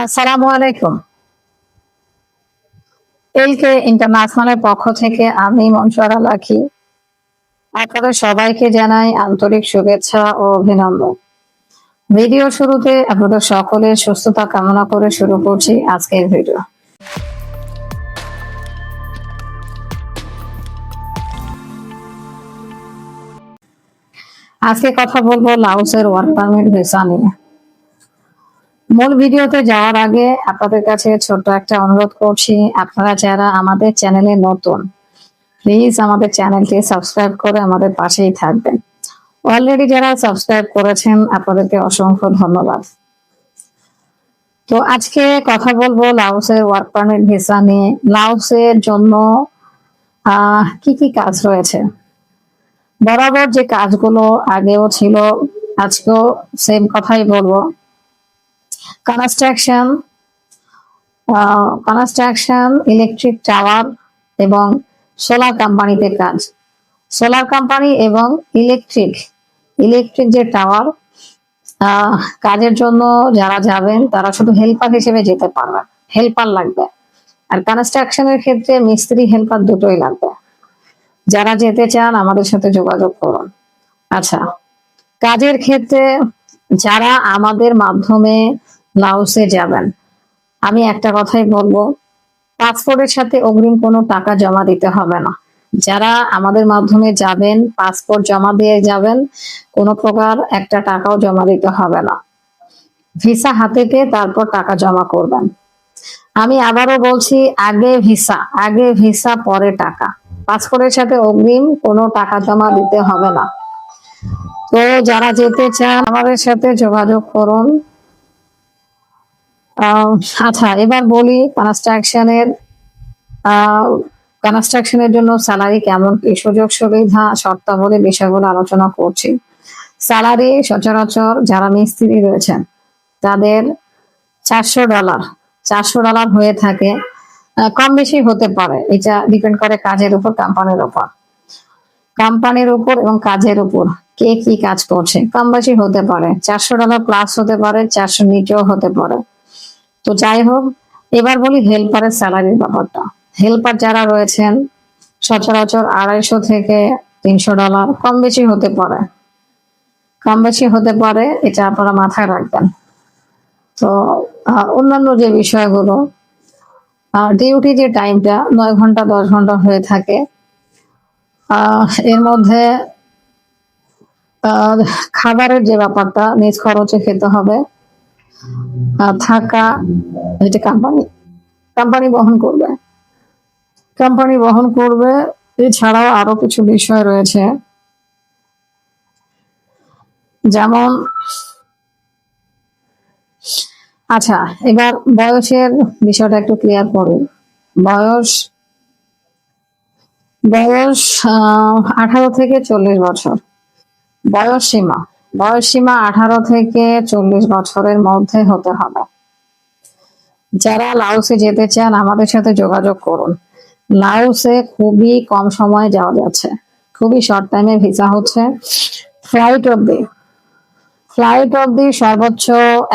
আসসালামু আলাইকুম। এলকে ইন্টারন্যাশনালের পক্ষ থেকে আমি মনসুরা লাকি আপনাদের সবাইকে জানাই আন্তরিক শুভেচ্ছা ও অভিনন্দন। ভিডিও শুরুতে আপনাদের সকলের সুস্থতা কামনা করে শুরু করছি আজকের ভিডিও। আজকে কথা বলবো লাওসের ওয়ার্ক পারমিট ভিসা নিয়ে। মূল ভিডিওতে যাওয়ার আগে আপনাদের কাছে ছোট্ট একটা অনুরোধ করছি, আপনারা যারা আমাদের চ্যানেলে নতুন, প্লিজ আমাদের চ্যানেলটি সাবস্ক্রাইব করে আমাদের পাশেই থাকবেন। অলরেডি যারা সাবস্ক্রাইব করেছেন আপনাদেরকে অসংখ্য ধন্যবাদ। তো আজকে কথা বলবো লাওসের ওয়ার্ক পারমিট ভিসা নিয়ে। লাওসের জন্য কি কি কাজ রয়েছে, বরাবর যে কাজগুলো আগেও ছিল আজকেও সেম কথাই বলবো। কনস্ট্রাকশন, ইলেকট্রিক টাওয়ার এবং সোলার কোম্পানিতে কাজ। সোলার কোম্পানি এবং ইলেকট্রিক যে টাওয়ার কাজের জন্য যারা যাবেন তারা শুধু হেল্পার হিসেবে যেতে পারবেন, হেল্পার লাগবে। আর কনস্ট্রাকশনের ক্ষেত্রে মিস্ত্রি হেল্পার দুটোই লাগবে। যারা যেতে চান আমাদের সাথে যোগাযোগ করুন। আচ্ছা, কাজের ক্ষেত্রে যারা আমাদের মাধ্যমে লাওসে যাবেন, আমি একটা কথাই বলবো, পাসপোর্টের সাথে অগ্রিম কোনো টাকা জমা দিতে হবে না। যারা আমাদের মাধ্যমে যাবেন পাসপোর্ট জমা দিয়ে যাবেন, কোনো প্রকার একটা টাকাও জমা দিতে হবে না। ভিসা হাতে পেয়ে তারপর টাকা জমা করবেন। আমি আবারও বলছি, আগে ভিসা পরে টাকা। পাসপোর্টের সাথে অগ্রিম কোনো টাকা জমা দিতে হবে না। তো যারা যেতে চান আমাদের সাথে যোগাযোগ করুন। আচ্ছা, এবার বলি কনস্ট্রাকশনের জন্য স্যালারি কেমন, কি সুযোগ সুবিধা, শর্তাবলী, বিষয়গুলো আলোচনা করছি। স্যালারি সচরাচর যারা মিস্ত্রি রয়েছেন তাদের $400 হয়ে থাকে। কম বেশি হতে পারে, এটা ডিপেন্ড করে কাজের উপর, কোম্পানির উপর এবং কাজের উপর, কে কি কাজ করছে। কম বেশি হতে পারে, $400 প্লাস হতে পারে, 400 নিচেও হতে পারে। তো যাই হোক, এবার বলি হেল্পারের স্যালারির ব্যাপারটা। হেল্পার যারা রয়েছেন সচরাচর $250 থেকে $300, কম বেশি হতে পারে, এটা আপনারা মাথায় রাখবেন। তো অন্যান্য যে বিষয়গুলো, ডিউটি যে টাইমটা 9 ঘন্টা 10 ঘন্টা হয়ে থাকে, এর মধ্যে খাবারের যে ব্যাপারটা নিজ খরচে খেতে হবে। থাকা এটা কোম্পানি বহন করবে। এছাড়াও আরো কিছু বিষয় রয়েছে, যেমন আচ্ছা, এবার বয়সের বিষয়টা একটু ক্লিয়ার করুন। বয়স 18 থেকে 40 বছর বয়স সীমা 18 থেকে 40 বছরের মধ্যে হতে হবে। যারা লাওসে যেতে চান আমাদের সাথে যোগাযোগ করুন। লাওসে খুবই কম সময়ে যাওয়া যাচ্ছে, খুবই শর্ট টাইমে ভিসা হচ্ছে। ফ্লাইট অবধি সর্বোচ্চ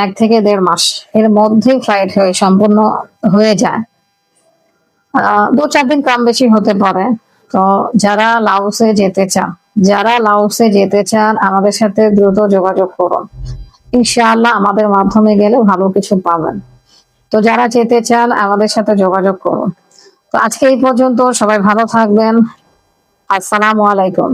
1 থেকে 1.5 মাস এর মধ্যেই ফ্লাইট সম্পূর্ণ হয়ে যায়। 2-4 দিন কম বেশি হতে পারে। তো যারা লাওসে যেতে চান আমাদের সাথে দ্রুত যোগাযোগ করুন। ইনশাআল্লাহ আমাদের মাধ্যমে গেলে ভালো কিছু পাবেন। তো যারা যেতে চান আমাদের সাথে যোগাযোগ করুন। তো আজকে এই পর্যন্ত, সবাই ভালো থাকবেন। আসসালামু আলাইকুম।